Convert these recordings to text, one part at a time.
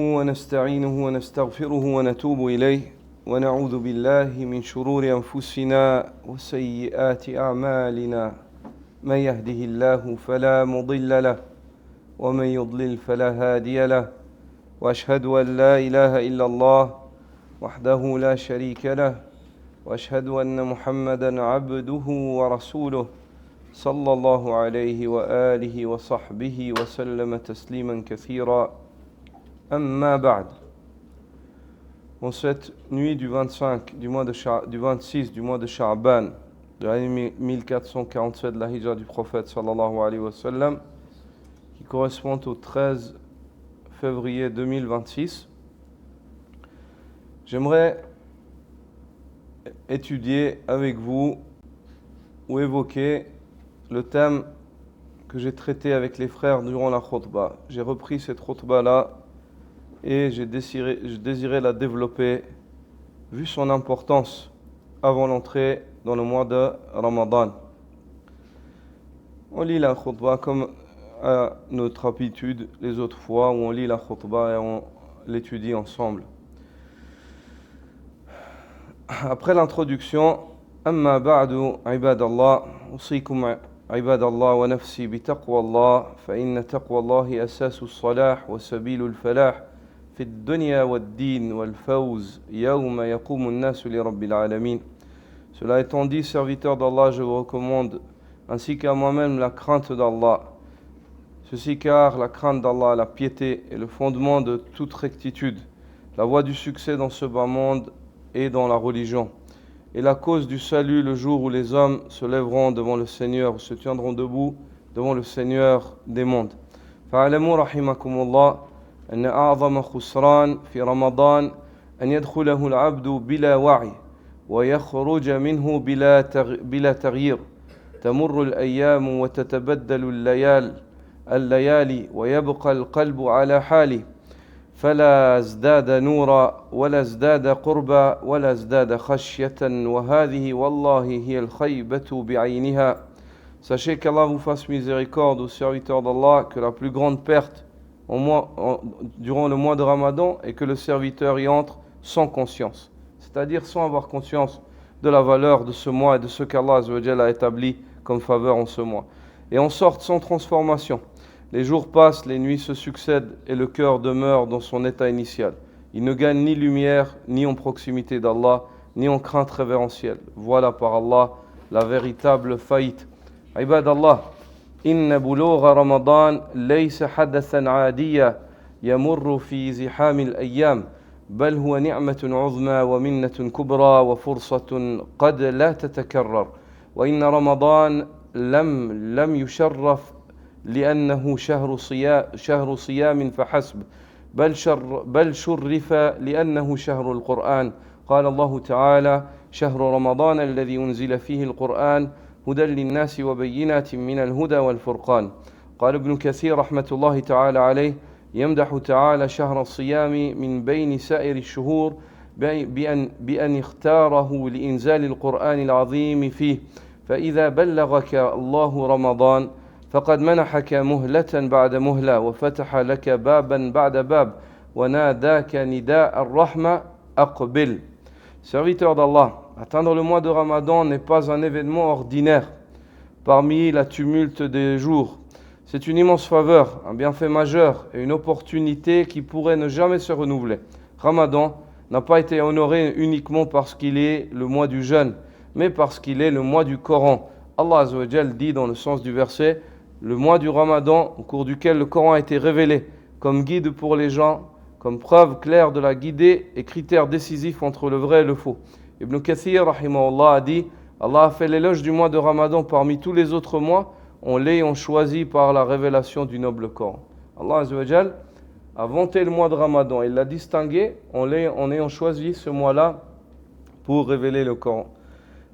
ونستعينه ونستغفره ونتوب إليه ونعوذ بالله من شرور أنفسنا وسيئات أعمالنا من يهده الله فلا مضل له ومن يضلل فلا هادي له وأشهد أن لا إله إلا الله وحده لا شريك له وأشهد أن محمدا عبده ورسوله صلى الله عليه وآله وصحبه وسلم تسليما كثيرا أما بعد. En cette nuit du 26 du mois de Sha'ban de l'année 1447 de la hijra du prophète sallallahu alayhi wa sallam, qui correspond au 13 février 2026, j'aimerais étudier avec vous ou évoquer le thème que j'ai traité avec les frères durant la khutbah. J'ai repris cette khutbah-là et je désirais la développer vu son importance avant l'entrée dans le mois de Ramadan. On lit la khutbah comme à notre habitude les autres fois où on lit la khutbah et on l'étudie ensemble. Après l'introduction, أما بعد عباد الله أوصيكم عباد الله ونفسي بتقوى الله فإن تقوى الله أساس الصلاح وسبيل الفلاح في الدنيا والدين والفوز يوم يقوم الناس لرب العالمين. Cela étant dit, serviteur d'Allah, je vous recommande, ainsi qu'à moi-même, la crainte d'Allah. Ceci car la crainte d'Allah, la piété, est le fondement de toute rectitude, la voie du succès dans ce bas monde et dans la religion, et la cause du salut le jour où les hommes se lèveront devant le Seigneur, ou se tiendront debout devant le Seigneur des mondes. فاعلموا رحمكم الله أن أعظم خسران في رمضان أن يدخله العبد بلا وعي ويخرج منه بلا تغيير. تمر الأيام وتتبدل الليالي ويبقى القلب على حاله فلا ازداد نورا ولا ازداد قربا ولا ازداد خشية وهذه والله هي الخيبة بعينها. Sachez qu'Allah vous fasse miséricorde aux serviteurs d'Allah, que la plus grande perte durant le mois de Ramadan est que le serviteur y entre sans conscience, c'est-à-dire sans avoir conscience de la valeur de ce mois et de ce qu'Allah Azza wa Jalla a établi comme faveur en ce mois, et en sorte sans transformation. Les jours passent, les nuits se succèdent et le cœur demeure dans son état initial. Il ne gagne ni lumière, ni en proximité d'Allah, ni en crainte révérentielle. Voilà par Allah la véritable faillite. Ibadallah, إن بلوغ رمضان ليس حدثا عاديا يمر في زحام الأيام بل هو نعمة عظمى ومنة كبرى وفرصة قد لا تتكرر. وإن رمضان لم يشرف لأنه شهر صيام فحسب بل شرف لأنه شهر القرآن. قال الله تعالى: شهر رمضان الذي أنزل فيه القرآن هدى للناس وبينات من الهدى والفرقان. قال ابن كثير رحمة الله تعالى عليه: يمدح تعالى شهر الصيام من بين سائر الشهور بأن اختاره لإنزال القرآن العظيم فيه، فإذا بلغك الله رمضان فقد منحك مهلة بعد مهلة وفتح لك بابا بعد باب وناداك نداء الرحمة أقبل. Serviteur d'Allah, atteindre le mois de Ramadan n'est pas un événement ordinaire parmi la tumulte des jours. C'est une immense faveur, un bienfait majeur et une opportunité qui pourrait ne jamais se renouveler. Ramadan n'a pas été honoré uniquement parce qu'il est le mois du jeûne, mais parce qu'il est le mois du Coran. Allah Azza wa Jal dit dans le sens du verset: le mois du Ramadan au cours duquel le Coran a été révélé comme guide pour les gens, comme preuve claire de la guidée et critère décisif entre le vrai et le faux. Ibn Kathir rahimahullah a dit: Allah a fait l'éloge du mois de Ramadan parmi tous les autres mois en l'ayant choisi par la révélation du noble Coran. Allah Azza wa Jal a vanté le mois de Ramadan, il l'a distingué en ayant choisi ce mois-là pour révéler le Coran.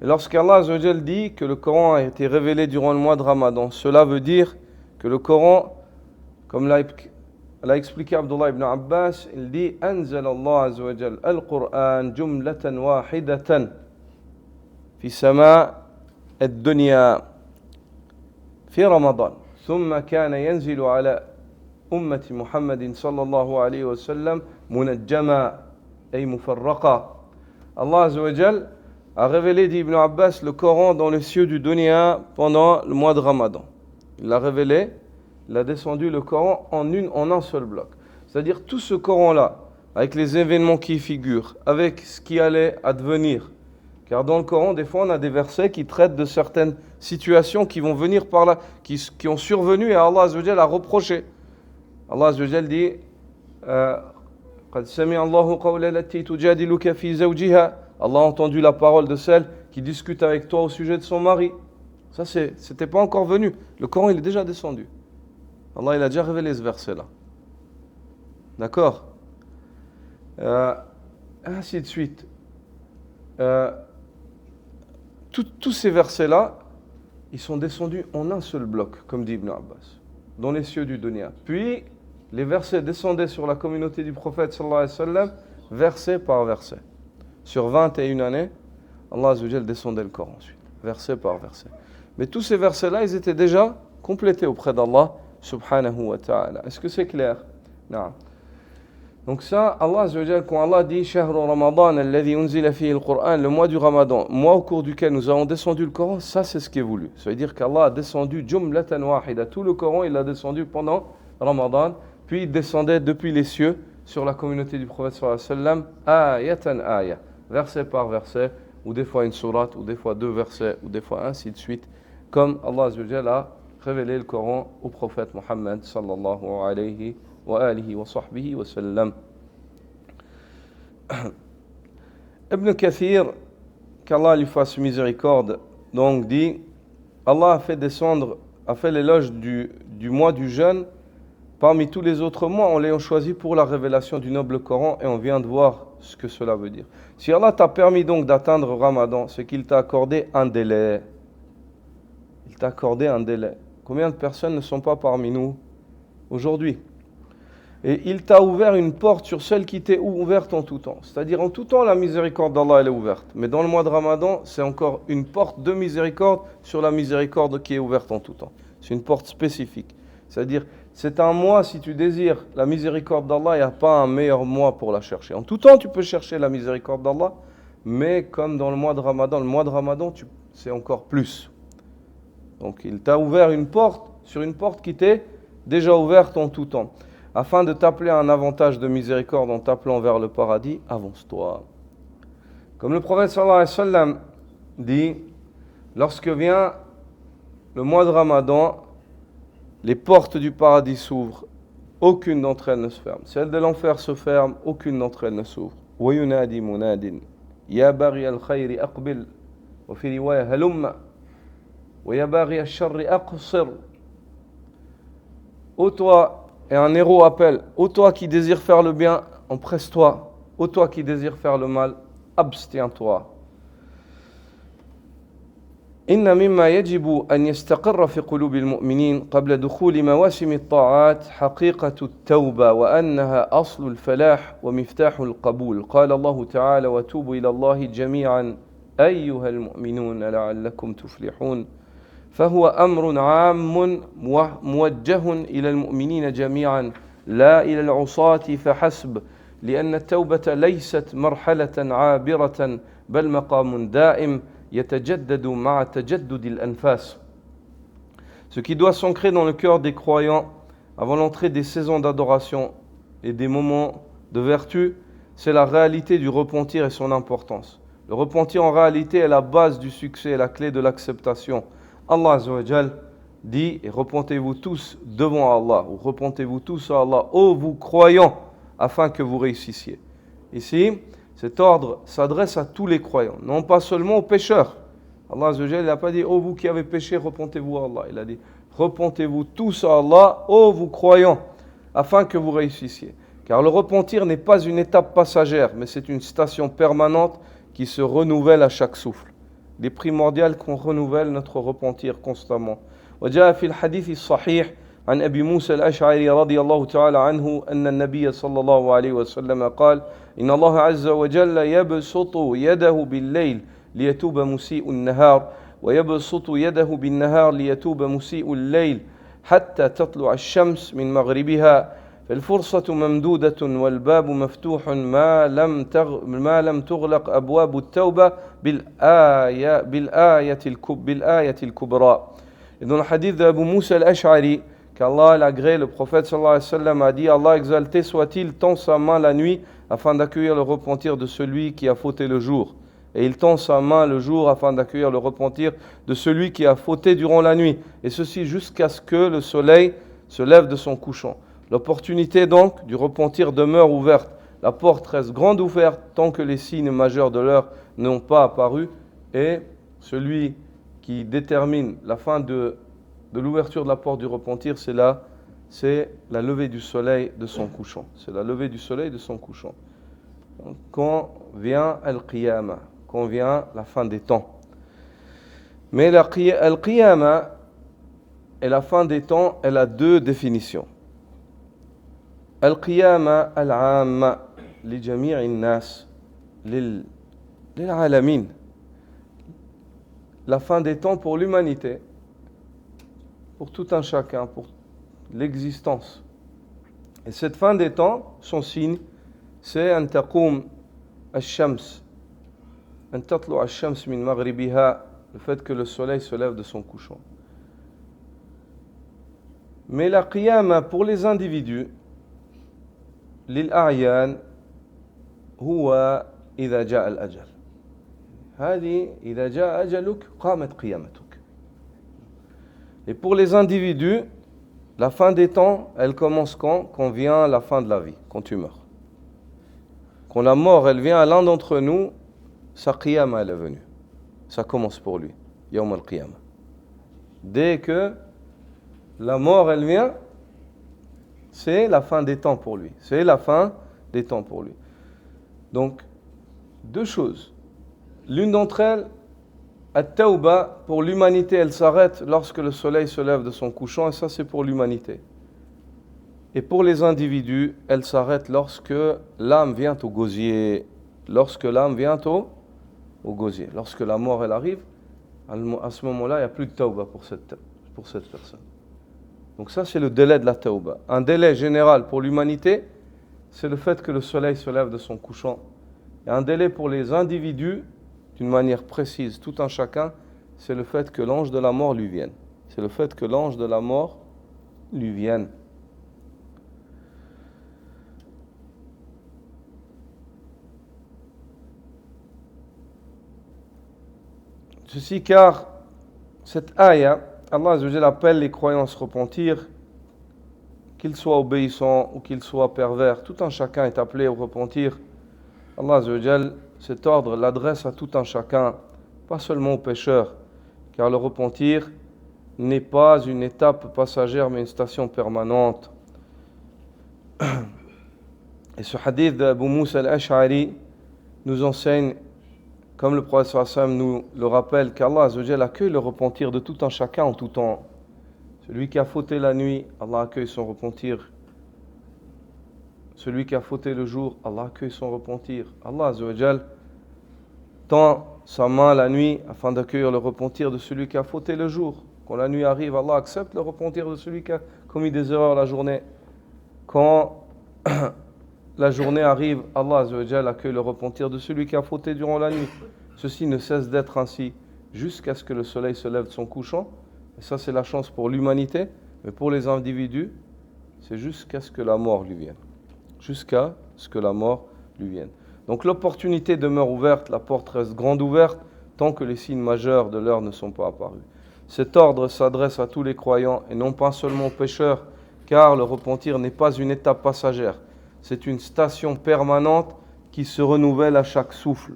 Et lorsqu'Allah Azza wa Jal dit que le Coran a été révélé durant le mois de Ramadan, cela veut dire que le Coran, comme l'a expliqué Abdullah ibn Abbas, il dit: أنزل الله عز وجل القرآن جملة واحدة في سماء الدنيا في رمضان ثم كان ينزل على ummati Muhammadin sallallahu alayhi wa sallam munajjama ay mufarraqa. Allah Azza wa Jal a révélé, dit Ibn Abbas, le Coran dans les cieux du dunya pendant le mois de Ramadan. Il l'a révélé, il a descendu le Coran en un seul bloc. C'est-à-dire tout ce Coran-là, avec les événements qui y figurent, avec ce qui allait advenir. Car dans le Coran, des fois, on a des versets qui traitent de certaines situations qui vont venir par là, qui ont survenu et Allah Azza wa Jal a reproché. Allah Azza wa Jal dit قد سمع الله قول التي تجادلك في زوجها. Allah a entendu la parole de celle qui discute avec toi au sujet de son mari. Ça, c'était pas encore venu. Le Coran, il est déjà descendu. Allah, il a déjà révélé ce verset-là. D'accord, ainsi de suite. Tous ces versets-là, ils sont descendus en un seul bloc, comme dit Ibn Abbas, dans les cieux du dunya. Puis, les versets descendaient sur la communauté du prophète, sallallahu alayhi wa sallam, verset par verset. Sur 21 années, Allah Azza wa Jal descendait le Coran ensuite, verset par verset. Mais tous ces versets-là, ils étaient déjà complétés auprès d'Allah, subhanahu wa ta'ala. Est-ce que c'est clair? Non. Donc ça, Allah Azza wa Jal, quand Allah dit « Shahru Ramadan, alladhi unzila fihi al-Qur'an », le mois du Ramadan, mois au cours duquel nous avons descendu le Coran, ça c'est ce qui est voulu. Ça veut dire qu'Allah a descendu jumlatan wahida. Tout le Coran, il l'a descendu pendant Ramadan, puis il descendait depuis les cieux sur la communauté du prophète sallallahu alayhi wa sallam, ayatan aya, verset par verset, ou des fois une sourate, ou des fois deux versets, ou des fois ainsi de suite, comme Allah Azza wa Jal a révélé le Coran au prophète Muhammad sallallahu alayhi wa alihi wa sahbihi wa sallam. Ibn Kathir, qu'Allah lui fasse miséricorde, donc dit, Allah a fait l'éloge du mois du jeûne parmi tous les autres mois, on l'a choisi pour la révélation du noble Coran et on vient de voir ce que cela veut dire. Si Allah t'a permis donc d'atteindre Ramadan, c'est qu'il t'a accordé un délai. Il t'a accordé un délai. Combien de personnes ne sont pas parmi nous aujourd'hui? Et il t'a ouvert une porte sur celle qui t'est ouverte en tout temps. C'est-à-dire en tout temps, la miséricorde d'Allah, elle est ouverte. Mais dans le mois de Ramadan, c'est encore une porte de miséricorde sur la miséricorde qui est ouverte en tout temps. C'est une porte spécifique. C'est-à-dire, c'est un mois, si tu désires la miséricorde d'Allah, il n'y a pas un meilleur mois pour la chercher. En tout temps, tu peux chercher la miséricorde d'Allah, mais comme dans le mois de Ramadan, c'est encore plus. Donc, il t'a ouvert une porte sur une porte qui t'est déjà ouverte en tout temps. Afin de t'appeler à un avantage de miséricorde en t'appelant vers le paradis, avance-toi. Comme le prophète sallallahu alayhi wa sallam dit, lorsque vient le mois de Ramadan, les portes du paradis s'ouvrent, aucune d'entre elles ne se ferme. Celles de l'enfer se ferment, aucune d'entre elles ne s'ouvre. وَيُنَادِي مُنَادٍ يَا بَغِيَ الْخَيْرِ أَقْبِلْ وَفِي رِوَايَةٍ هَلُمَّ وَيَا بَغِيَ الشَّرِّ أَقْصِرْ. Ô toi, et un héros appelle, ô toi qui désires faire le bien, empresse-toi. Ô toi qui désires faire le mal, abstiens-toi. إن مما يجب أن يستقر في قلوب المؤمنين قبل دخول مواسم الطاعات حقيقة التوبة وأنها أصل الفلاح ومفتاح القبول. قال الله تعالى وتوبوا إلى الله جميعا أيها المؤمنون لعلكم تفلحون. فهو أمر عام موجه إلى المؤمنين جميعا لا إلى العصاة فحسب لأن التوبة ليست مرحلة عابرة بل مقام دائم. Ce qui doit s'ancrer dans le cœur des croyants avant l'entrée des saisons d'adoration et des moments de vertu, c'est la réalité du repentir et son importance. Le repentir en réalité est la base du succès et la clé de l'acceptation. Allah Azza wa Jal dit, et repentez-vous tous devant Allah, ou repentez-vous tous à Allah, ô vous croyants, afin que vous réussissiez. Ici, cet ordre s'adresse à tous les croyants, non pas seulement aux pécheurs. Allah Azza wa Jalla n'a pas dit « Oh vous qui avez péché, repentez-vous à Allah ». Il a dit « Repentez-vous tous à Allah, ô vous croyants, afin que vous réussissiez ». Car le repentir n'est pas une étape passagère, mais c'est une station permanente qui se renouvelle à chaque souffle. Il est primordial qu'on renouvelle notre repentir constamment. وجاء في الحديث الصحيح عن أبي موسى الأشعري رضي الله تعالى عنه أن النبي صلى الله عليه وسلم قال إن الله عز وجل يبسط يده بالليل ليتوب مسيء النهار ويبسط يده بالنهار ليتوب مسيء الليل حتى تطلع الشمس من مغربها فالفرصة ممدودة والباب مفتوح ما لم تغلق أبواب التوبة بالآية الكبرى. Et dans le hadith d'Abu Moussa al-Ash'ari, qu'Allah l'agrée, le prophète sallallahu alayhi wa sallam a dit: Allah exalté soit-il tend sa main la nuit afin d'accueillir le repentir de celui qui a fauté le jour. Et il tend sa main le jour afin d'accueillir le repentir de celui qui a fauté durant la nuit. Et ceci jusqu'à ce que le soleil se lève de son couchant. L'opportunité donc du repentir demeure ouverte. La porte reste grande ouverte tant que les signes majeurs de l'heure n'ont pas apparu. Et celui qui détermine la fin de l'ouverture de la porte du repentir, c'est la levée du soleil de son couchant. C'est la levée du soleil de son couchant. Quand vient Al-Qiyamah, quand vient la fin des temps. Mais Al-Qiyamah et la fin des temps, elle a deux définitions. Al-Qiyamah al-Amma li jami'i nas lil alamin. La fin des temps pour l'humanité, pour tout un chacun, pour l'existence. Et cette fin des temps, son signe, c'est an taqoum al-shams, an tatlu al-shams min maghribiha, le fait que le soleil se lève de son couchant. Mais la qiyama pour les individus, lil a'yan, huwa idha ja'a al-ajal. هذه إذا جاء أجلك قامت قيامتك. Et pour les individus, la fin des temps, elle commence quand vient la fin de la vie, quand tu meurs. Quand la mort, elle vient à l'un d'entre nous, sa qiyama, elle est venue. Ça commence pour lui, yawm al-qiyama. Dès que la mort, elle vient, c'est la fin des temps pour lui. C'est la fin des temps pour lui. Donc, deux choses. L'une d'entre elles, at-tawba, pour l'humanité, elle s'arrête lorsque le soleil se lève de son couchant, et ça c'est pour l'humanité. Et pour les individus, elle s'arrête lorsque l'âme vient au gosier. Lorsque l'âme vient au gosier. Lorsque la mort elle arrive, à ce moment-là, il n'y a plus de tawba pour cette personne. Donc ça c'est le délai de la tawba. Un délai général pour l'humanité, c'est le fait que le soleil se lève de son couchant. Et un délai pour les individus, d'une manière précise, tout un chacun, c'est le fait que l'ange de la mort lui vienne. C'est le fait que l'ange de la mort lui vienne. Ceci car cette ayah, Allah Azza wa Jalla appelle les croyants à se repentir, qu'ils soient obéissants ou qu'ils soient pervers. Tout un chacun est appelé au repentir. Allah Azza wa Jalla, cet ordre l'adresse à tout un chacun, pas seulement aux pécheurs, car le repentir n'est pas une étape passagère, mais une station permanente. Et ce hadith d'Abu Moussa al-Ash'ari nous enseigne, comme le prophète sallallahu alayhi wa sallam nous le rappelle, qu'Allah Azza wa Jalla accueille le repentir de tout un chacun en tout temps. Celui qui a fauté la nuit, Allah accueille son repentir. Celui qui a fauté le jour, Allah accueille son repentir. Allah Azza wa Jal tend sa main la nuit afin d'accueillir le repentir de celui qui a fauté le jour. Quand la nuit arrive, Allah accepte le repentir de celui qui a commis des erreurs la journée. Quand la journée arrive, Allah Azza wa Jal accueille le repentir de celui qui a fauté durant la nuit. Ceci ne cesse d'être ainsi jusqu'à ce que le soleil se lève de son couchant. Et ça, c'est la chance pour l'humanité. Mais pour les individus, c'est jusqu'à ce que la mort lui vienne. Jusqu'à ce que la mort lui vienne. Donc l'opportunité demeure ouverte, la porte reste grande ouverte, tant que les signes majeurs de l'heure ne sont pas apparus. Cet ordre s'adresse à tous les croyants et non pas seulement aux pécheurs, car le repentir n'est pas une étape passagère. C'est une station permanente qui se renouvelle à chaque souffle.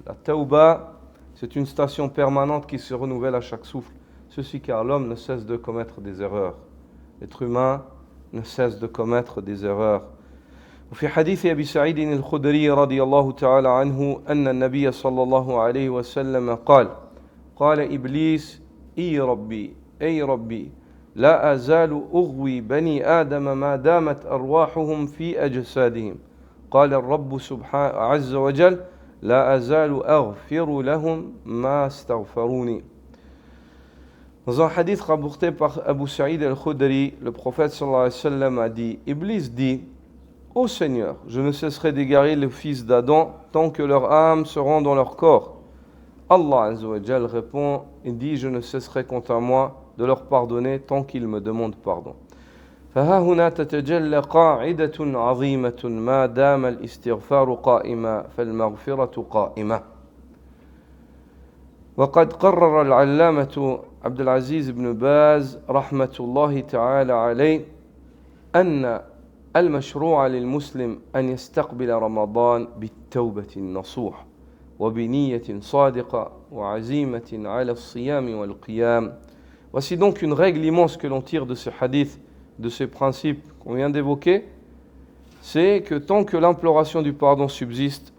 La tawba, c'est une station permanente qui se renouvelle à chaque souffle. Ceci car l'homme ne cesse de commettre des erreurs. L'être humain ne cesse de commettre des erreurs. وفي حديث أبي سعيد الخدري رضي الله تعالى عنه أن النبي صلى الله عليه وسلم قال إبليس أي ربي لا أزال أغوي بني آدم ما دامت أرواحهم في أجسادهم قال الرب سبحانه عز وجل لا أزال أغفر لهم ما استغفروني. Dans un hadith rapporté par Abu Sa'id al-Khudri, le prophète sallallahu alayhi wa sallam a dit, Iblis dit, ô Seigneur, je ne cesserai d'égarer les fils d'Adam tant que leurs âmes seront dans leur corps. Allah Azza wa Jal répond et dit, je ne cesserai quant à moi de leur pardonner tant qu'ils me demandent pardon. فها هنا تتجلى قاعدة عظيمة ما دام الاستغفار قائما فالمغفرة قائمة. وقد قرر العلامة عبد العزيز بن باز رحمة الله تعالى عليه أن المشروع للمسلم أن يستقبل رمضان بالتوبة النصوح وبنية صادقة وعزيمة على الصيام والقيام. Voici donc une règle immense que l'on tire de ce hadith, de ces principes qu'on vient d'évoquer, c'est que tant que l'imploration du pardon subsiste,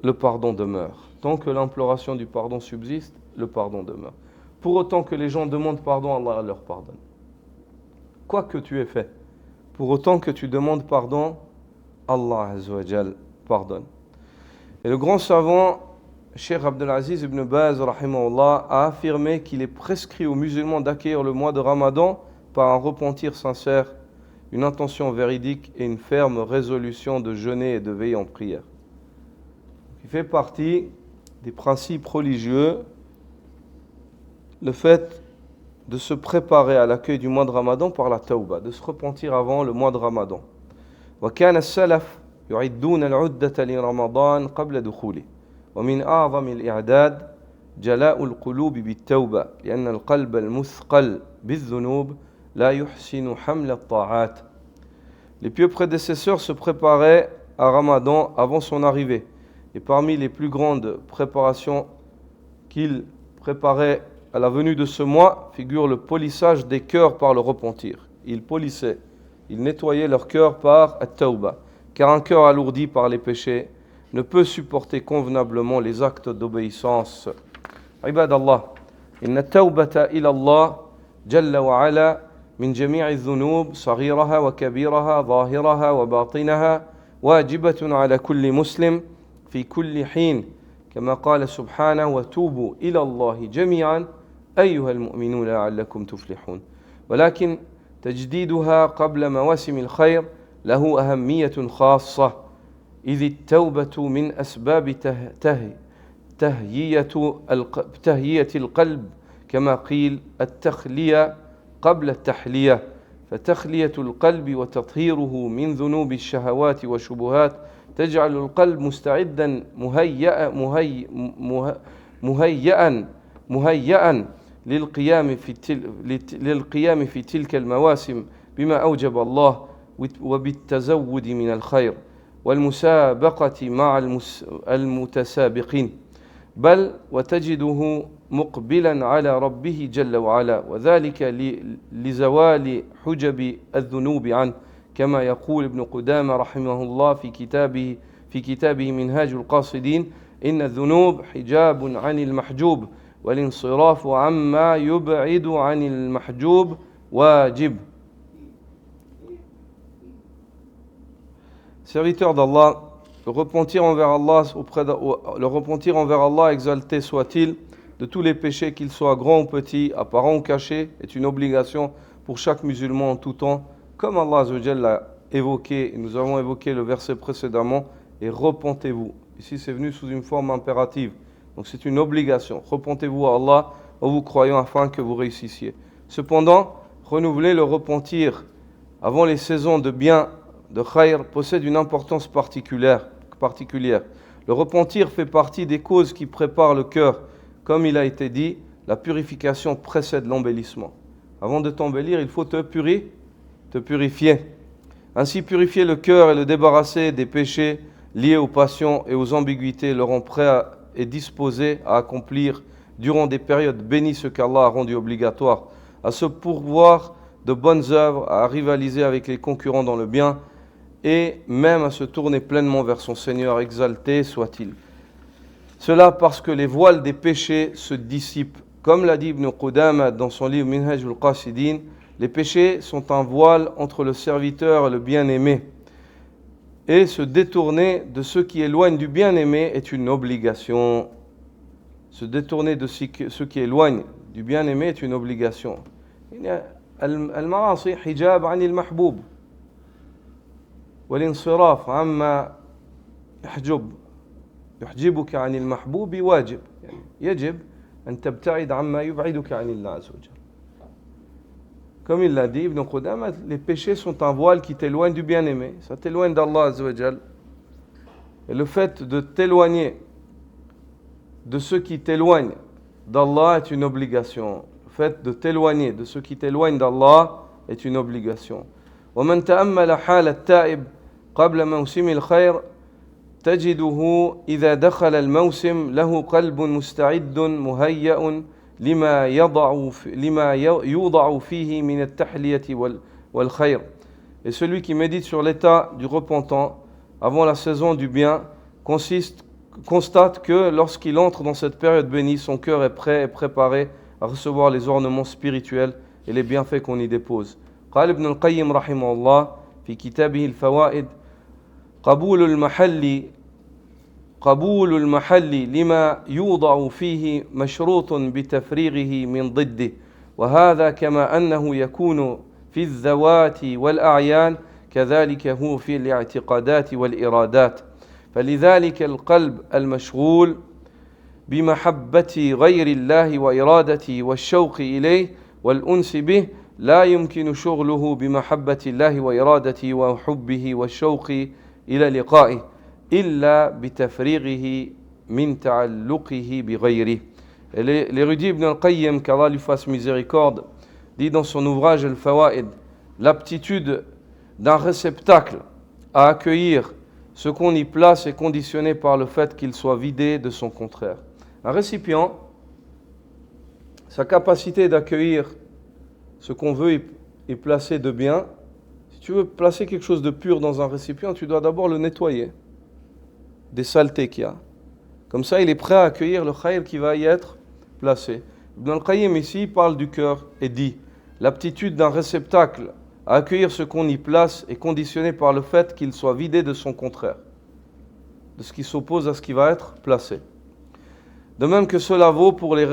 le pardon demeure. Tant que l'imploration du pardon subsiste, le pardon demeure. Pour autant que les gens demandent pardon, Allah leur pardonne. Quoi que tu aies fait, pour autant que tu demandes pardon, Allah Azza wa Jal pardonne. Et le grand savant, Cheikh Abdelaziz ibn Baz, rahimahullah, a affirmé qu'il est prescrit aux musulmans d'accueillir le mois de Ramadan par un repentir sincère, une intention véridique et une ferme résolution de jeûner et de veiller en prière. Il fait partie des principes religieux le fait de se préparer à l'accueil du mois de Ramadan par la tawba, de se repentir avant le mois de Ramadan. وكان السلف يعدون العدة لرمضان قبل دخوله ومن أعظم الإعداد جلاء القلوب بالتوبة لأن القلب المثقل بالذنوب لا يحسن حمل الطاعات. Les pieux prédécesseurs se préparaient à Ramadan avant son arrivée. Et parmi les plus grandes préparations qu'ils préparaient à la venue de ce mois figure le polissage des cœurs par le repentir. Ils polissaient, ils nettoyaient leur cœur par at-tawba, car un cœur alourdi par les péchés ne peut supporter convenablement les actes d'obéissance. Ibadallah, inna at-tawbata ila Allah jalla wa ala min jami'i adh-dhunub saghiraha wa kabiraha zahiraha wa batinaha wajibatun ala kulli muslim في كل حين كما قال سبحانه وتوبوا إلى الله جميعا أيها المؤمنون لعلكم تفلحون ولكن تجديدها قبل مواسم الخير له أهمية خاصة إذ التوبة من أسباب تهيئة القلب كما قيل التخلية قبل التحلية فتخلية القلب وتطهيره من ذنوب الشهوات والشبهات تجعل القلب مستعدا مهيئا للقيام في تلك المواسم بما أوجب الله وبالتزود من الخير والمسابقة مع المتسابقين بل وتجده مقبلا على ربه جل وعلا وذلك لزوال حجب الذنوب عنه كما يقول ابن قدامة رحمه الله في كتابه منهاج القاصدين إن الذنوب حجاب عن المحجوب والانصراف عما يبعد عن المحجوب واجب. Serviteur d'Allah, le repentir envers Allah, exalté soit-il, de tous les péchés, qu'ils soient grands ou petits, apparents ou cachés, est une obligation pour chaque musulman en tout temps. Comme Allah Azza wa Jalla l'a évoqué, et nous avons évoqué le verset précédemment, et repentez-vous. Ici, c'est venu sous une forme impérative. Donc, c'est une obligation. Repentez-vous à Allah en vous croyant afin que vous réussissiez. Cependant, renouveler le repentir avant les saisons de bien, de khayr, possède une importance particulière. Le repentir fait partie des causes qui préparent le cœur. Comme il a été dit, la purification précède l'embellissement. Avant de t'embellir, il faut te purifier. Ainsi, purifier le cœur et le débarrasser des péchés liés aux passions et aux ambiguïtés le rend prêt et disposé à accomplir durant des périodes bénies ce qu'Allah a rendu obligatoire, à se pourvoir de bonnes œuvres, à rivaliser avec les concurrents dans le bien et même à se tourner pleinement vers son Seigneur, exalté soit-il. Cela parce que les voiles des péchés se dissipent. Comme l'a dit Ibn Qudama dans son livre Minhaj al-Qasidin, les péchés sont un voile entre le serviteur et le bien-aimé. Et se détourner de ceux qui éloignent du bien-aimé est une obligation. Se détourner de ceux qui éloignent du bien-aimé est une obligation. المعاصي حجاب عن المحبوب والانصراف عما يحجبك عن المحبوب واجب يعني يجب أن تبتعد عما يبعدك عن الله عز وجل. Comme il l'a dit, Ibn Qudama, les péchés sont un voile qui t'éloigne du bien-aimé, ça t'éloigne d'Allah Azza wa Jal. Et le fait de t'éloigner de ceux qui t'éloignent d'Allah est une obligation. Le fait de t'éloigner de ceux qui t'éloignent d'Allah est une obligation. ومن تأمل حال التائب قبل موسم الخير تجده إذا دخل الموسم له قلب مستعد مهيأ لما يوضع فيه من التحلية والخير. Et celui qui médite sur l'état du repentant avant la saison du bien constate que lorsqu'il entre dans cette période bénie, son cœur est prêt et préparé à recevoir les ornements spirituels et les bienfaits qu'on y dépose. قال ابن القيم رحمه الله في كتابه الفوائد قبول المحل لما يوضع فيه مشروط بتفريغه من ضده وهذا كما أنه يكون في الذوات والأعيان كذلك هو في الاعتقادات والإرادات فلذلك القلب المشغول بمحبة غير الله وإرادته والشوق إليه والأنس به لا يمكن شغله بمحبة الله وإرادته وحبه والشوق إلى لقائه إلا بتفريغه من تعلقه بغيره. Et l'érudit Ibn al-Qayyim, qu'Allah lui fasse miséricorde, dit dans son ouvrage Al-Fawaid, l'aptitude d'un réceptacle à accueillir ce qu'on y place est conditionnée par le fait qu'il soit vidé de son contraire. Un récipient, sa capacité d'accueillir ce qu'on veut y placer de bien, si tu veux placer quelque chose de pur dans un récipient, tu dois d'abord le nettoyer des saletés qu'il y a. Comme ça, il est prêt à accueillir le khayr qui va y être placé. Ibn al-Qayyim ici parle du cœur et dit l'aptitude d'un réceptacle à accueillir ce qu'on y place est conditionnée par le fait qu'il soit vidé de son contraire, de ce qui s'oppose à ce qui va être placé. De même que cela vaut pour les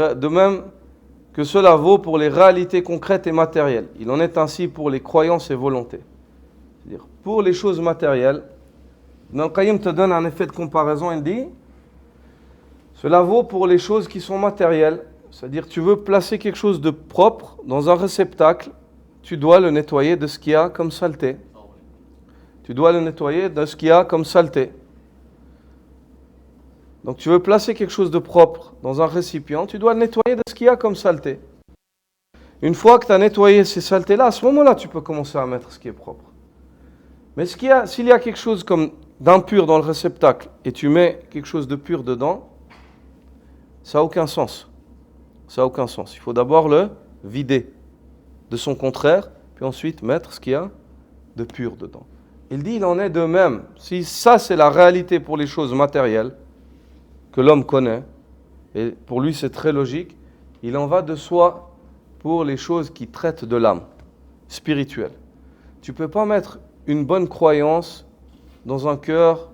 réalités concrètes et matérielles. Il en est ainsi pour les croyances et volontés. C'est-à-dire, pour les choses matérielles, Ibn al-Qayyim te donne un effet de comparaison, il dit cela vaut pour les choses qui sont matérielles, c'est-à-dire tu veux placer quelque chose de propre dans un réceptacle, tu dois le nettoyer de ce qu'il y a comme saleté. Tu dois le nettoyer de ce qu'il y a comme saleté. Donc tu veux placer quelque chose de propre dans un récipient, tu dois le nettoyer de ce qu'il y a comme saleté. Une fois que tu as nettoyé ces saletés-là, à ce moment-là, tu peux commencer à mettre ce qui est propre. Mais s'il y a quelque chose comme d'impur dans le réceptacle et tu mets quelque chose de pur dedans, ça n'a aucun sens. Ça n'a aucun sens. Il faut d'abord le vider de son contraire, puis ensuite mettre ce qu'il y a de pur dedans. Il dit, il en est de même. Si ça, c'est la réalité pour les choses matérielles que l'homme connaît, et pour lui c'est très logique, il en va de soi pour les choses qui traitent de l'âme, spirituelle. Tu ne peux pas mettre une bonne croyance dans un cœur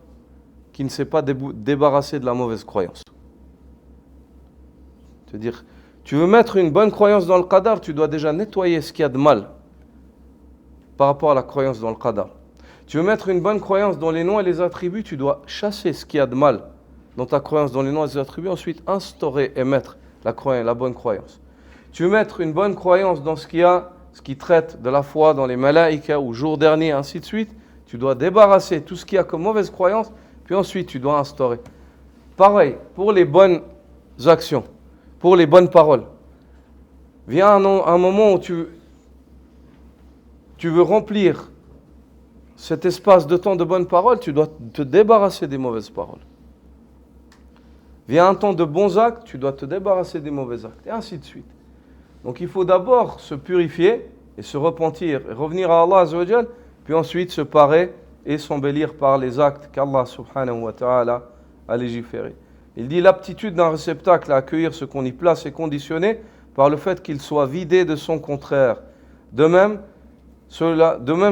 qui ne s'est pas débarrassé de la mauvaise croyance. C'est-à-dire, tu veux mettre une bonne croyance dans le qadar, tu dois déjà nettoyer ce qu'il y a de mal par rapport à la croyance dans le qadar. Tu veux mettre une bonne croyance dans les noms et les attributs, tu dois chasser ce qu'il y a de mal dans ta croyance dans les noms et les attributs, ensuite instaurer et mettre la bonne croyance. Tu veux mettre une bonne croyance dans ce qui traite de la foi dans les malaïkas ou jour dernier, ainsi de suite, tu dois débarrasser tout ce qu'il y a comme mauvaise croyance, puis ensuite tu dois instaurer. Pareil, pour les bonnes actions, pour les bonnes paroles. Vient un moment où tu veux remplir cet espace de temps de bonnes paroles, tu dois te débarrasser des mauvaises paroles. Vient un temps de bons actes, tu dois te débarrasser des mauvais actes, et ainsi de suite. Donc il faut d'abord se purifier et se repentir et revenir à Allah Azza wa Jal, puis ensuite se parer et s'embellir par les actes qu'Allah subhanahu wa ta'ala a légiférés. Il dit l'aptitude d'un réceptacle à accueillir ce qu'on y place est conditionnée par le fait qu'il soit vidé de son contraire. De même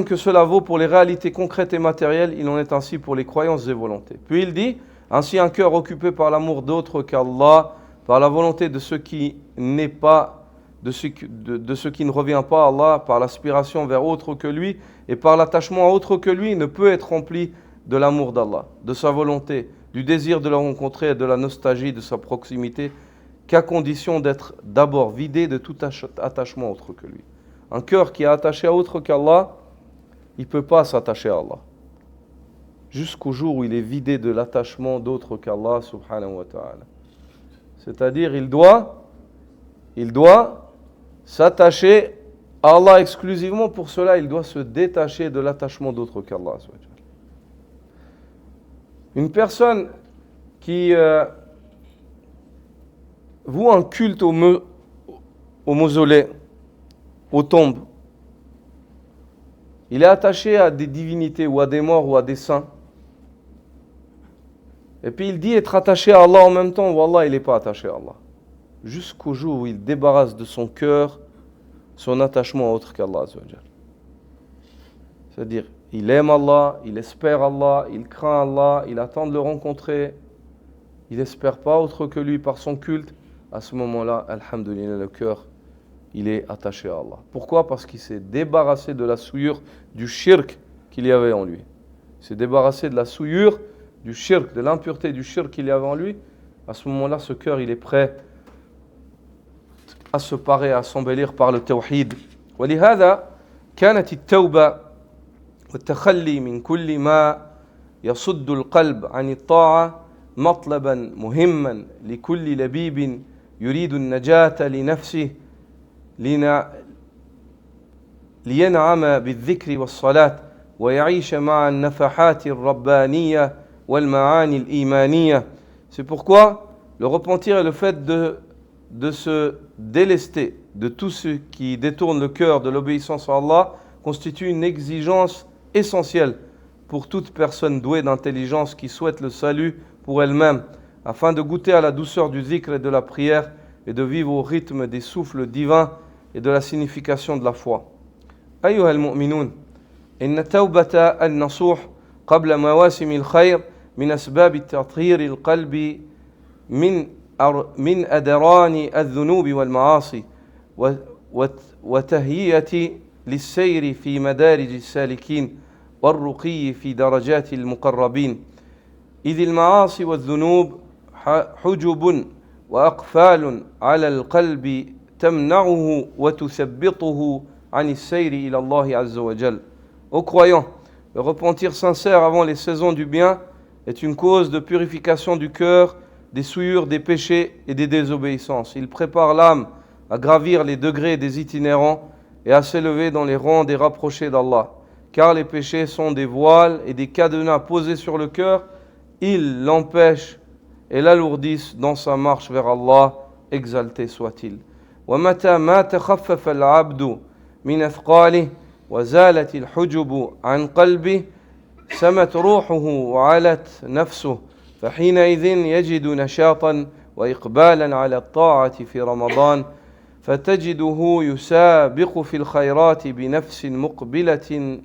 que cela vaut pour les réalités concrètes et matérielles, il en est ainsi pour les croyances et volontés. Puis il dit, ainsi un cœur occupé par l'amour d'autre qu'Allah, par la volonté de ce qui n'est pas de ce qui ne revient pas à Allah, par l'aspiration vers autre que lui et par l'attachement à autre que lui, ne peut être rempli de l'amour d'Allah, de sa volonté, du désir de le rencontrer et de la nostalgie de sa proximité, qu'à condition d'être d'abord vidé de tout attachement autre que lui. Un cœur qui est attaché à autre qu'Allah, il ne peut pas s'attacher à Allah. Jusqu'au jour où il est vidé de l'attachement d'autre qu'Allah subhanahu wa ta'ala. C'est-à-dire, il doit s'attacher à Allah exclusivement. Pour cela, il doit se détacher de l'attachement d'autre qu'Allah. Une personne qui voue un culte au mausolée, aux tombes, il est attaché à des divinités ou à des morts ou à des saints. Et puis il dit être attaché à Allah en même temps. Wallah, il n'est pas attaché à Allah. Jusqu'au jour où il débarrasse de son cœur son attachement autre qu'Allah. C'est-à-dire, il aime Allah, il espère Allah, il craint Allah, il attend de le rencontrer. Il n'espère pas autre que lui par son culte. À ce moment-là, alhamdulillah, le cœur, il est attaché à Allah. Pourquoi ? Parce qu'il s'est débarrassé de la souillure du shirk qu'il y avait en lui. Il s'est débarrassé de la souillure du shirk, de l'impureté du shirk qu'il y avait en lui. À ce moment-là, ce cœur, il est prêt à se parer, à s'embellir par le tawhid. ولهذا كانت التوبة والتخلي من كل ما يصد القلب عن الطاعة مطلبا مهما لكل لبيب يريد النجاة لنفسه لينعم بالذكر والصلاة ويعيش مع النفحات الربانية والمعاني الإيمانية. C'est pourquoi le repentir est le fait de se délester de tout ce qui détourne le cœur de l'obéissance à Allah constitue une exigence essentielle pour toute personne douée d'intelligence qui souhaite le salut pour elle-même, afin de goûter à la douceur du zikr et de la prière et de vivre au rythme des souffles divins et de la signification de la foi. أيها المؤمنون إن التوبة النصوح قبل مواسم الخير من أسباب تطهير القلب من أدران الذنوب والمعاصي وتهيئة للسير في مدارج السالكين والرقي في درجات المقربين إذ المعاصي والذنوب حجب وأقفال على القلب تمنعه وتثبطه عن السير إلى الله عز وجل. Ô croyants, le repentir sincère avant les saisons du bien est une cause de purification du cœur, des souillures, des péchés et des désobéissances. Il prépare l'âme à gravir les degrés des itinérants et à s'élever dans les rangs des rapprochés d'Allah. Car les péchés sont des voiles et des cadenas posés sur le cœur, ils l'empêchent et l'alourdissent dans sa marche vers Allah, exalté soit-il. ومتى ما تخفف العبد من أثقاله وزالت الحجب عن قلبه سمت روحه وعلت نفسه فحينئذ يجد نشاطا وإقبالا على الطاعة في رمضان فتجده يسابق في الخيرات بنفس مقبلة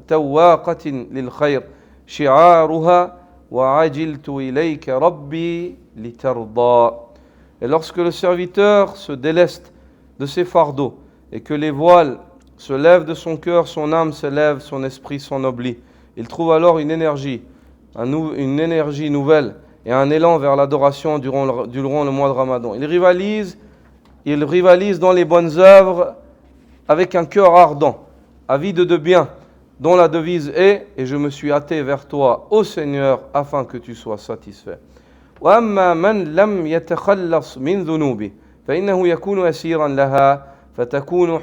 تواقة للخير شعارها وعجلت إليك ربي لترضى. Et lorsque le serviteur se déleste de ses fardeaux et que les voiles se lèvent de son cœur, son âme s'élève, son esprit s'ennoblit. Il trouve alors une énergie nouvelle et un élan vers l'adoration durant le mois de Ramadan. Il rivalise dans les bonnes œuvres avec un cœur ardent, avide de bien, dont la devise est « Et je me suis hâté vers toi, ô Seigneur, afin que tu sois satisfait ». وأما من لم يتخلص من ذنوبه فإنه يكون أسيرا لها فتكون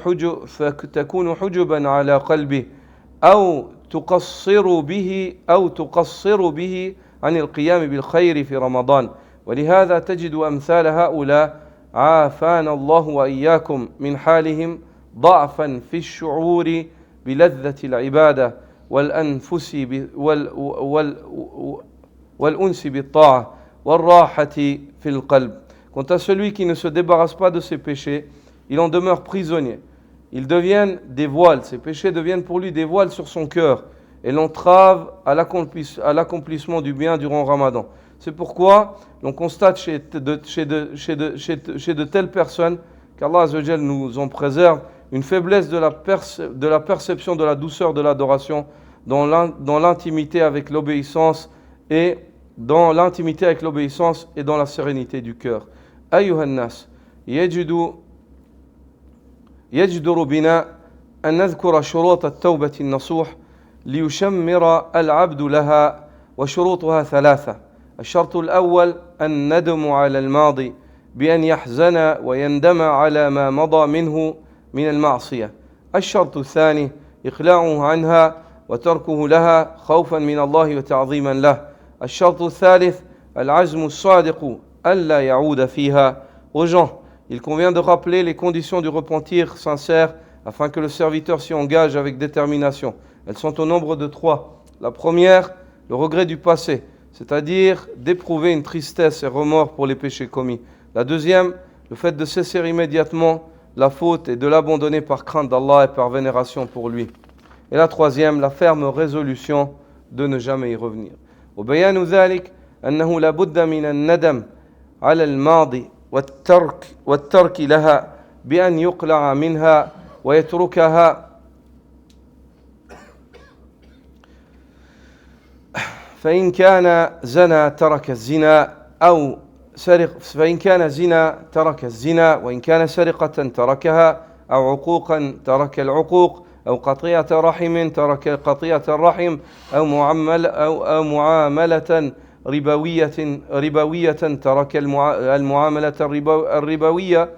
حجبا على قلبه أو تقصر به عن القيام بالخير في رمضان ولهذا تجد أمثال هؤلاء عافانا الله وإياكم من حالهم ضعفا في الشعور بلذة العبادة والأنس بالطاعة والراحة في القلب. Quant à celui qui ne se débarrasse pas de ses péchés, il en demeure prisonnier. Ils deviennent des voiles, ces péchés deviennent pour lui des voiles sur son cœur, et l'entrave à l'accomplissement du bien durant Ramadan. C'est pourquoi l'on constate chez de telles personnes qu'Allah Azza wa Jal nous en préserve une faiblesse de la perception de la douceur de l'adoration dans l'intimité avec l'obéissance et dans la sérénité du cœur. أيها الناس يجدر بنا أن نذكر شروط التوبة النصوح ليشمر العبد لها وشروطها ثلاثة. الشرط الأول الندم على الماضي بأن يحزن ويندم على ما مضى منه من المعصية. الشرط الثاني إقلاعه عنها وتركه لها خوفا من الله وتعظيما له. الشرط الثالث العزم الصادق ألا يعود فيها. Aux gens, il convient de rappeler les conditions du repentir sincère afin que le serviteur s'y engage avec détermination. Elles sont au nombre de 3. La première, le regret du passé, c'est-à-dire d'éprouver une tristesse et remords pour les péchés commis. La deuxième, le fait de cesser immédiatement la faute et de l'abandonner par crainte d'Allah et par vénération pour lui. Et la troisième, la ferme résolution de ne jamais y revenir. وبيان ذلك أنه لا بد من الندم على الماضي والترك لها بأن يقلع منها ويتركها فإن كان زنا ترك الزنا أو سرق فإن كان زنا ترك الزنا وإن كان سرقة تركها أو عقوقا ترك العقوق أو قطيعة رحم ترك قطيعة الرحم أو معاملة ربوية ترك المعاملة الربوية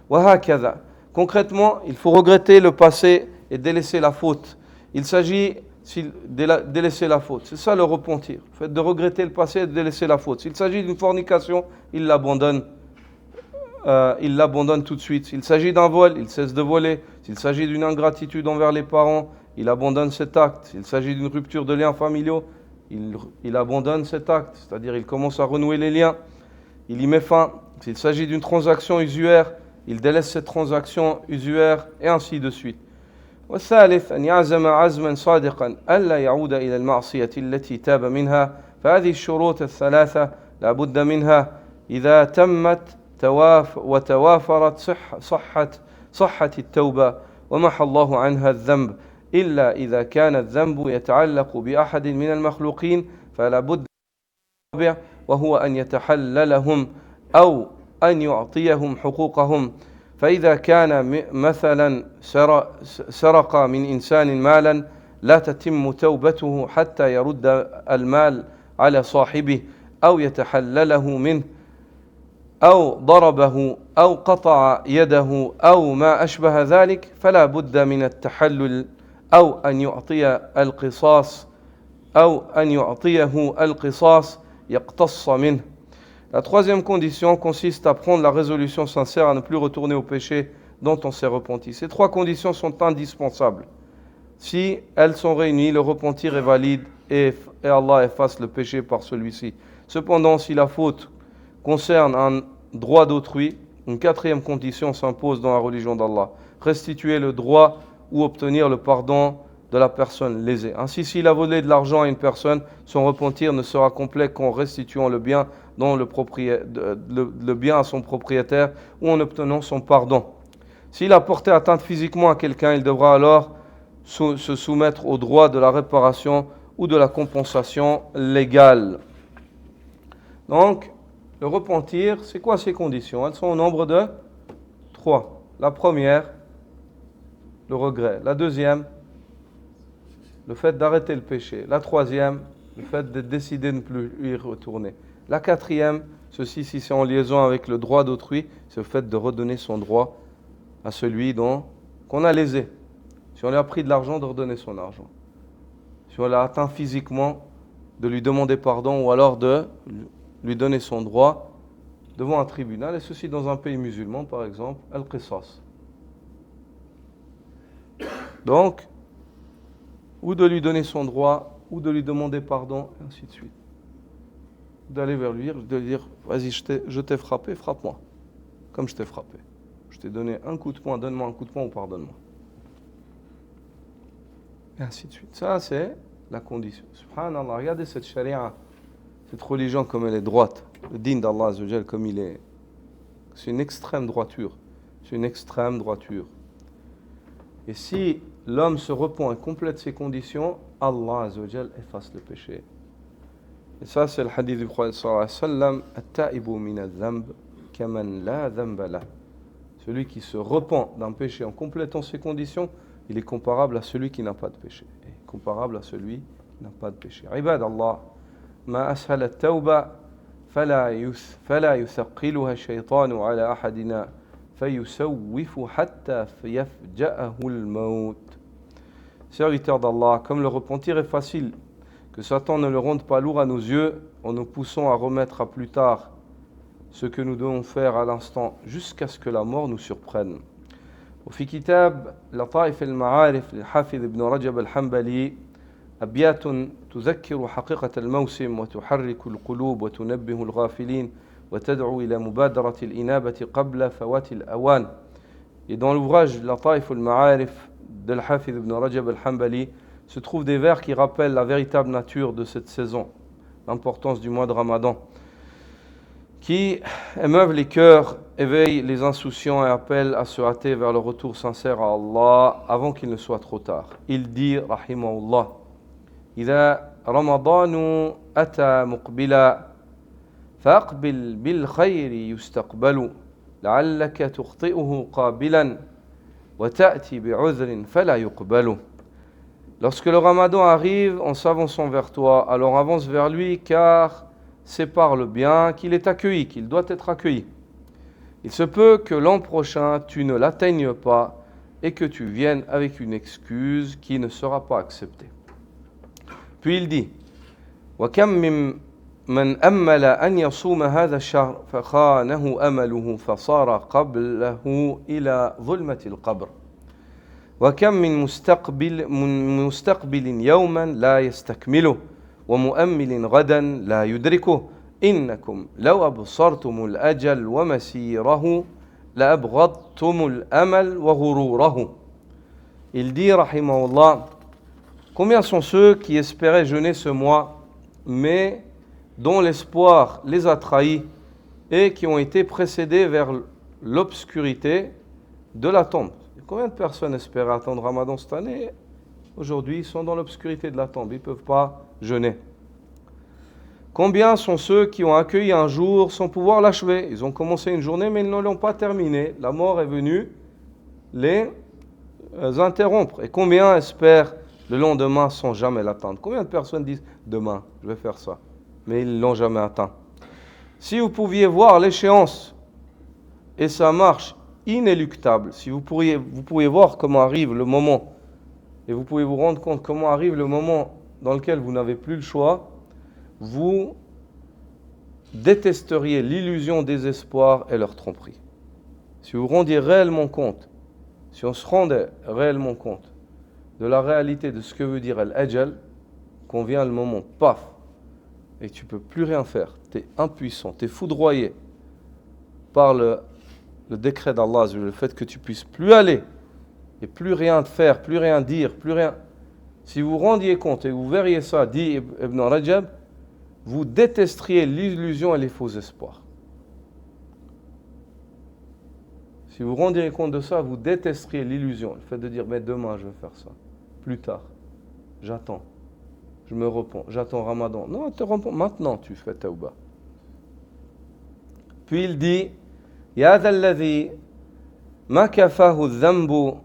وهكذا. Concrètement, il faut regretter le passé et délaisser la faute. Il s'agit de délaisser la faute. C'est ça le repentir. Le fait de regretter le passé et de délaisser la faute. S'il s'agit d'une fornication, il l'abandonne tout de suite. S'il s'agit d'un vol, il cesse de voler. S'il s'agit d'une ingratitude envers les parents, il abandonne cet acte. S'il s'agit d'une rupture de liens familiaux, il abandonne cet acte. C'est-à-dire il commence à renouer les liens. Il y met fin. S'il s'agit d'une transaction usuaire, il délaisse cette transaction usuaire et ainsi de suite. والثالث أن يعزم عزما صادقا ألا يعود إلى المعصية التي تاب منها فهذه الشروط الثلاثة لا بد منها إذا تمت وتوافرت صحة التوبة ومحى الله عنها الذنب إلا إذا كان الذنب يتعلق بأحد من المخلوقين فلا بد وهو أن يتحللهم أو أن يعطيهم حقوقهم. فإذا كان مثلا سرق من إنسان مالا لا تتم توبته حتى يرد المال على صاحبه أو يتحلله منه أو ضربه أو قطع يده أو ما أشبه ذلك فلا بد من التحلل أو أن يعطيه القصاص يقتص منه. La troisième condition consiste à prendre la résolution sincère à ne plus retourner au péché dont on s'est repenti. Ces 3 conditions sont indispensables. Si elles sont réunies, le repentir est valide et Allah efface le péché par celui-ci. Cependant, si la faute concerne un droit d'autrui, une 4e condition s'impose dans la religion d'Allah. Restituer le droit ou obtenir le pardon de la personne lésée. Ainsi, s'il a volé de l'argent à une personne, son repentir ne sera complet qu'en restituant le bien le bien à son propriétaire ou en obtenant son pardon. S'il a porté atteinte physiquement à quelqu'un, il devra alors se soumettre au droit de la réparation ou de la compensation légale. Donc, le repentir, c'est quoi ces conditions? Elles sont au nombre de 3. La première, le regret. La deuxième, le fait d'arrêter le péché. La troisième, le fait de décider de ne plus y retourner. La 4e, ceci si c'est en liaison avec le droit d'autrui, c'est le fait de redonner son droit à celui qu'on a lésé. Si on lui a pris de l'argent, de redonner son argent. Si on l'a atteint physiquement, de lui demander pardon ou alors de lui donner son droit devant un tribunal, et ceci dans un pays musulman par exemple, al-qisas. Donc, ou de lui donner son droit, ou de lui demander pardon, et ainsi de suite. D'aller vers lui, de lui dire, vas-y, je t'ai frappé, frappe-moi, comme je t'ai frappé. Je t'ai donné un coup de poing, donne-moi un coup de poing ou pardonne-moi. Et ainsi de suite. Ça, c'est la condition. Subhanallah, regardez cette charia, cette religion comme elle est droite. Le din d'Allah Azza wa Jal comme il est. C'est une extrême droiture. C'est une extrême droiture. Et si l'homme se repent et complète ses conditions, Allah Azza wa Jal efface le péché. Et ça, c'est le hadith du prophète sallallahu alayhi wa sallam, at-ta'ibu min adh-dhanb kaman la dhanba lah. Celui qui se repent d'un péché en complétant ses conditions, il est comparable à celui qui n'a pas de péché. Comparable à celui qui n'a pas de péché. Ibad Allah, ma ashal at-tawba fala yuthaqiluha ash-shaytanu ala ahadina fayusawwifu hatta yafja'ahu al-maut. Serviteur d'Allah, comme le repentir est facile, que Satan ne le rende pas lourd à nos yeux en nous poussant à remettre à plus tard ce que nous devons faire à l'instant jusqu'à ce que la mort nous surprenne. وفي كتاب لطائف المعارف للحافظ ابن رجب الحنبلي أبيات تذكر حقيقة الموسم وتحرك القلوب وتنبه الغافلين وتدعو إلى مبادرة الإنابة قبل فوات الأوان. Et dans l'ouvrage لطائف المعارف de l'Hafiz ibn Rajab al-Hanbali se trouvent des vers qui rappellent la véritable nature de cette saison, l'importance du mois de Ramadan, qui émeuvent les cœurs, éveillent les insouciants et appellent à se hâter vers le retour sincère à Allah avant qu'il ne soit trop tard. Il dit, rahimahullah, إذا رمضان أتى مقبلا فأقبل بالخير يستقبل لعلك تخطئه قابلا وتأتي بعذر فلا يقبل. Lorsque le Ramadan arrive en s'avançant vers toi, alors avance vers lui car c'est par le bien qu'il est accueilli, qu'il doit être accueilli. Il se peut que l'an prochain, tu ne l'atteignes pas et que tu viennes avec une excuse qui ne sera pas acceptée. Puis il dit, وَكَمْ مِنْ أَمَّلَ أَنْ يَصُومَ هَذَا الشَّهْرَ فَخَانَهُ أَمَلُهُ فَصَارَ قَبْلَهُ إِلَى ظُلْمَةِ الْقَبْرِ وَكَمْ مِنْ مُسْتَقْبِلٍ يَوْمًا لَا يَسْتَكْمِلُهُ ومؤمل غدا لا يدركه إنكم لو أبصرتم الأجل ومسيره لأبغضتم الأمل وغروره. Il dit, rahimahullah, combien sont ceux qui espéraient jeûner ce mois, mais dont l'espoir les a trahis et qui ont été précédés vers l'obscurité de la tombe. Combien de personnes espéraient attendre Ramadan cette année? Aujourd'hui, ils sont dans l'obscurité de la tombe, ils ne peuvent pas jeûner. Combien sont ceux qui ont accueilli un jour sans pouvoir l'achever? Ils ont commencé une journée, mais ils ne l'ont pas terminée. La mort est venue les interrompre. Et combien espèrent le lendemain sans jamais l'atteindre? Combien de personnes disent demain, je vais faire ça, mais ils ne l'ont jamais atteint? Si vous pouviez voir l'échéance et sa marche inéluctable, si vous pourriez voir comment arrive le moment, et vous pouvez vous rendre compte comment arrive le moment dans lequel vous n'avez plus le choix, vous détesteriez l'illusion des espoirs et leur tromperie. Si vous rendiez réellement compte, si on se rendait réellement compte de la réalité de ce que veut dire al-ajal, qu'on vient le moment, paf, et que tu ne peux plus rien faire, tu es impuissant, tu es foudroyé par le décret d'Allah, le fait que tu puisses plus aller, et plus rien faire, plus rien dire, plus rien. Si vous rendiez compte et vous verriez ça, dit Ibn Rajab, vous détesteriez l'illusion et les faux espoirs. Si vous rendiez compte de ça, vous détesteriez l'illusion, le fait de dire, mais demain je vais faire ça, plus tard, j'attends, je me repens, j'attends Ramadan. Non, te repens, maintenant tu fais tawbah. Puis il dit, Ya dhalladhi ma kafahu dhanbu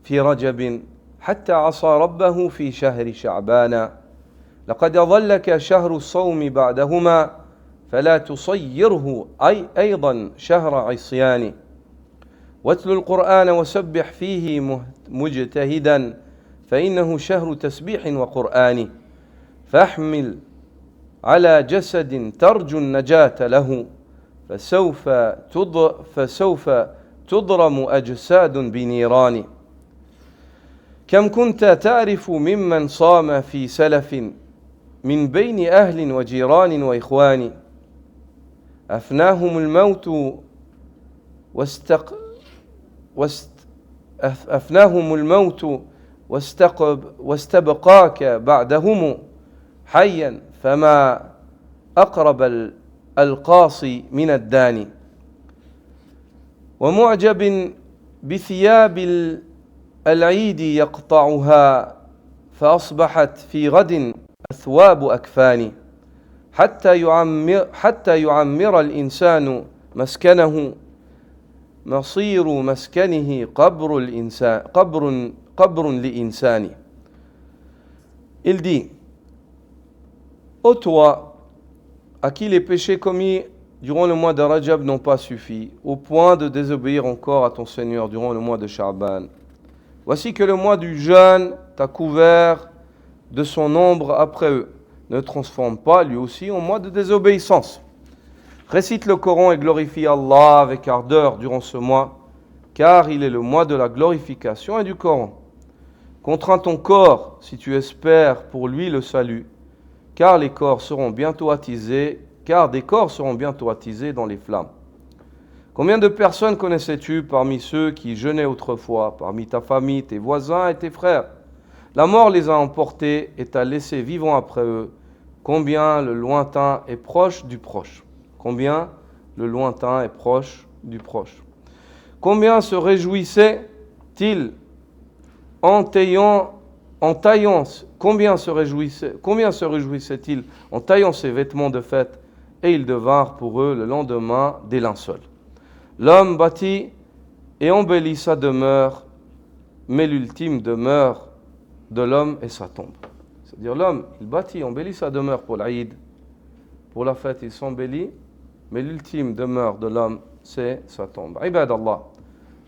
في رجب حتى عصى ربه في شهر شعبان لقد ظلك شهر الصوم بعدهما فلا تصيره أيضا شهر عصيان واتل القرآن وسبح فيه مجتهدا فإنه شهر تسبيح وقرآن فاحمل على جسد ترجو النجاة له فسوف تضرم أجساد بنيران كم كنت تعرف ممن صام في سلف من بين أهل وجيران وإخوان أفناهم الموت أفناهم الموت واستبقاك بعدهم حيا فما أقرب القاصي من الداني ومعجب بثياب العيد يقطعها فأصبحت في غد أثواب أكفان حتى يعمر الإنسان مسكنه مصير مسكنه قبر لإنسان. Il dit: Ô toi, à qui les péchés commis durant le mois de Rajab n'ont pas suffi, au point de désobéir encore à ton Seigneur durant le mois de Sha'ban, voici que le mois du jeûne t'a couvert de son ombre après eux. Ne transforme pas lui aussi en mois de désobéissance. Récite le Coran et glorifie Allah avec ardeur durant ce mois, car il est le mois de la glorification et du Coran. Contrains ton corps si tu espères pour lui le salut, car des corps seront bientôt attisés dans les flammes. Combien de personnes connaissais-tu parmi ceux qui jeûnaient autrefois, parmi ta famille, tes voisins et tes frères? La mort les a emportés et t'a laissé vivant après eux. Combien le lointain est proche du proche. Combien le lointain est proche du proche. Combien se réjouissait-il combien se réjouissait-il en taillant ses vêtements de fête, et ils devinrent pour eux le lendemain des linceuls. L'homme bâtit et embellit sa demeure, mais l'ultime demeure de l'homme est sa tombe. C'est-à-dire l'homme, il bâtit, embellit sa demeure pour l'Aïd, pour la fête, il s'embellit, mais l'ultime demeure de l'homme, c'est sa tombe. Ibadallah.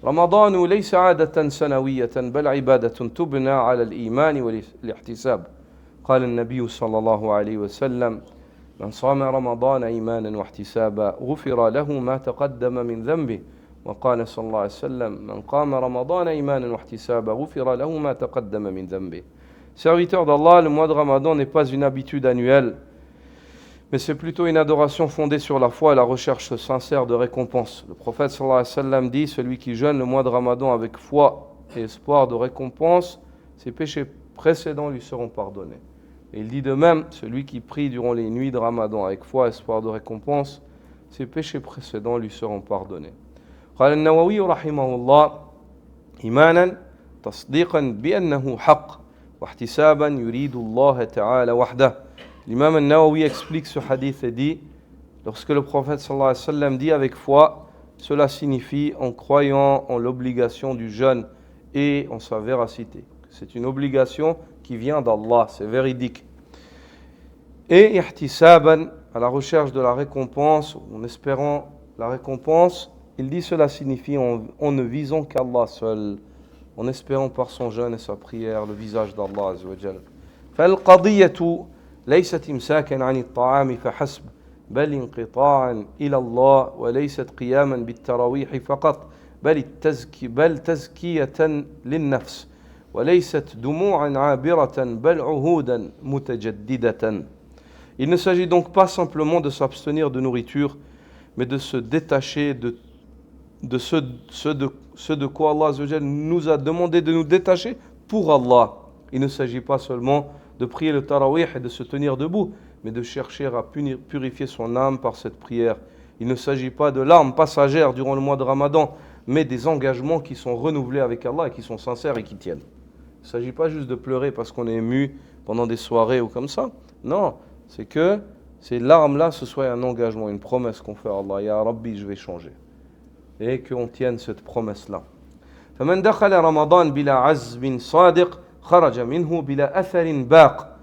رمضان ليس عادة سنوية بل عبادة تبنى على الإيمان والاحتساب. قال النبي صلى الله عليه وسلم: من صام رمضان إيمانا واحتسابا غفر له ما تقدم من ذنبه. وقال صلى الله عليه وسلم: من قام رمضان إيمانا واحتسابا غفر له ما تقدم من ذنبه. Serviteur d'Allah, le mois de Ramadan n'est pas une habitude annuelle, mais c'est plutôt une adoration fondée sur la foi et la recherche sincère de récompense. Le prophète sallallahu alayhi wa sallam dit: celui qui jeûne le mois de Ramadan avec foi et espoir de récompense, ses péchés précédents lui seront pardonnés. Et il dit de même: celui qui prie durant les nuits de Ramadan avec foi et espoir de récompense, ses péchés précédents lui seront pardonnés. قال النووي رحمه الله: إيمانا تصديقا بأنه حق واحتسابا يريد الله تعالى وحده. L'imam al-Nawawi explique ce hadith et dit: lorsque le prophète sallallahu alayhi wa sallam dit avec foi, cela signifie en croyant en l'obligation du jeûne et en sa véracité. C'est une obligation qui vient d'Allah, c'est véridique. Et ihtisaban, à la recherche de la récompense, en espérant la récompense, il dit cela signifie en ne visant qu'Allah seul, en espérant par son jeûne et sa prière le visage d'Allah azza wa jalla. فالقضية ليست إمساكا عن الطعام فحسب بل انقطاعا إلى الله وليست قياما بالتراويح فقط بل تزكية للنفس وليست دموعا عابرة بل عهودا متجددة. Il ne s'agit donc pas simplement de s'abstenir de nourriture, mais de se détacher de ce de quoi Allah azza wa jalla nous a demandé de nous détacher pour Allah. Il ne s'agit pas seulement de prier le tarawih et de se tenir debout, mais de chercher à purifier son âme par cette prière. Il ne s'agit pas de larmes passagères durant le mois de Ramadan, mais des engagements qui sont renouvelés avec Allah et qui sont sincères et qui tiennent. Il ne s'agit pas juste de pleurer parce qu'on est ému pendant des soirées ou comme ça. Non, c'est que ces larmes-là, ce soit un engagement, une promesse qu'on fait à Allah. Ya Rabbi, je vais changer. Et qu'on tienne cette promesse-là. فمن دخل رمضان بلا عزم صادق خرج منه بلا أثر باق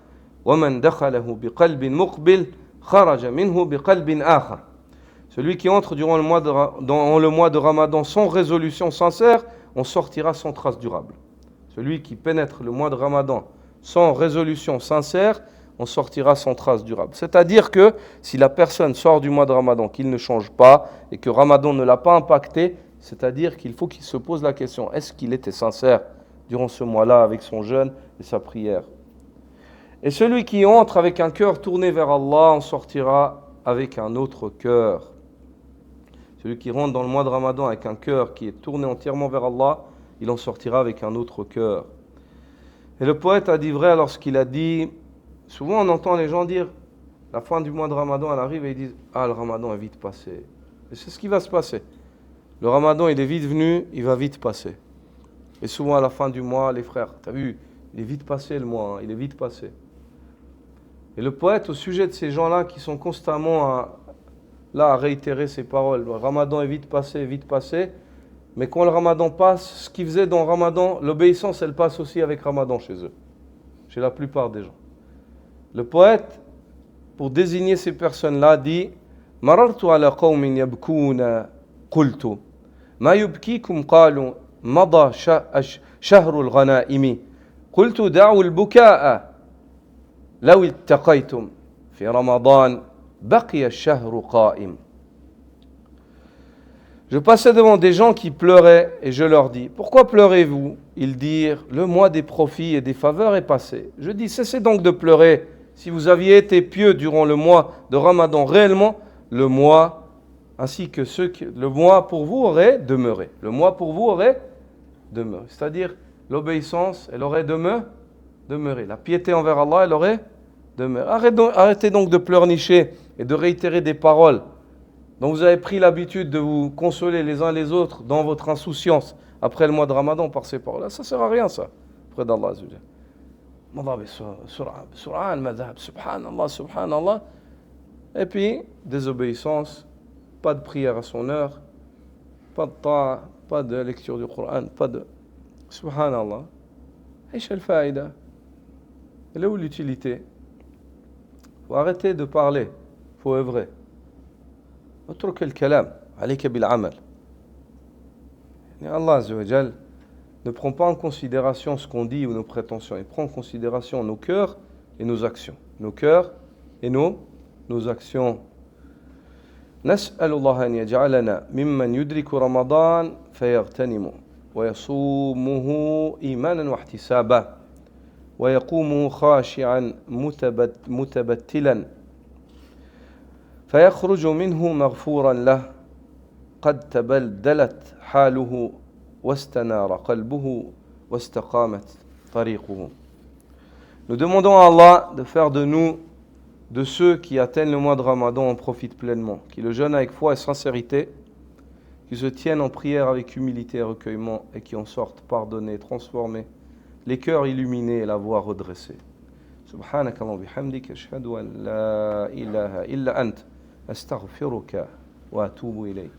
ومن دخله بقلب مقبل خرج منه بقلب آخر. Celui qui entre dans le mois de Ramadan sans résolution sincère, on sortira sans trace durable. Celui qui pénètre le mois de Ramadan sans résolution sincère, on sortira sans trace durable. C'est-à-dire que si la personne sort du mois de Ramadan, qu'il ne change pas et que Ramadan ne l'a pas impacté, c'est-à-dire qu'il faut qu'il se pose la question, est-ce qu'il était sincère durant ce mois-là avec son jeûne et sa prière? Et celui qui entre avec un cœur tourné vers Allah en sortira avec un autre cœur. Celui qui rentre dans le mois de Ramadan avec un cœur qui est tourné entièrement vers Allah, il en sortira avec un autre cœur. Et le poète a dit vrai lorsqu'il a dit, souvent on entend les gens dire, la fin du mois de Ramadan, elle arrive et ils disent, ah, le Ramadan est vite passé. Et c'est ce qui va se passer. Le Ramadan, il est vite venu, il va vite passer. Et souvent à la fin du mois, les frères, t'as vu, il est vite passé le mois, il est vite passé. Et le poète, au sujet de ces gens-là qui sont constamment là à réitérer ces paroles, le Ramadan est vite passé, mais quand le Ramadan passe, ce qu'ils faisaient dans le Ramadan, l'obéissance, elle passe aussi avec Ramadan chez eux, chez la plupart des gens. Le poète, pour désigner ces personnes-là, dit « Marartu ala qawmin yabkouna qultu, ma yubkikum qalu, mada shahrul ghanaimi, qultu da'u al-buka'a, law ittaqaytum, fi Ramadan, baqiya ash-shahru qa'im. » Je passais devant des gens qui pleuraient et je leur dis, pourquoi pleurez-vous? Ils dirent, le mois des profits et des faveurs est passé. Je dis, cessez donc de pleurer. Si vous aviez été pieux durant le mois de Ramadan, réellement, le mois, ainsi que le mois pour vous aurait demeuré. Le mois pour vous aurait demeuré. C'est-à-dire, l'obéissance, elle aurait demeuré. La piété envers Allah, elle aurait demeuré. Arrêtez donc de pleurnicher et de réitérer des paroles. Donc vous avez pris l'habitude de vous consoler les uns les autres dans votre insouciance après le mois de Ramadan par ces paroles-là. Ça ne sert à rien, ça, auprès d'Allah. Subhanallah. Et puis, désobéissance, pas de prière à son heure, pas de ta'a, pas de lecture du Coran, pas de... Subhanallah. Aïcha al-fa'ida. Elle est où l'utilité? Il faut arrêter de parler, il faut œuvrer. اترك الكلام عليك بالعمل. Allah Azza wa Jal ne prend pas en considération ce qu'on dit ou nos prétentions, il prend en considération nos cœurs et nos actions. Nos cœurs et nos actions. نسأل الله أن يجعلنا ممن يدرك رمضان فيغتنمه ويصومه إيمانا واحتسابا ويقومه خاشعا متبتلا فيخرج منه مغفورا له قد تبدلت حاله واستنار قلبه واستقامت طريقه. Nous demandons à Allah de faire de nous de ceux qui atteignent le mois de Ramadan en profitent pleinement, qui le jeûnent avec foi et sincérité, qui se tiennent en prière avec humilité et recueillement et qui en sortent pardonnés, transformés, les cœurs illuminés et la voix redressée. Subhanakallahumma bihamdika ashhadu an la ilaha illa ant astaghfiruka wa atubu ilayk.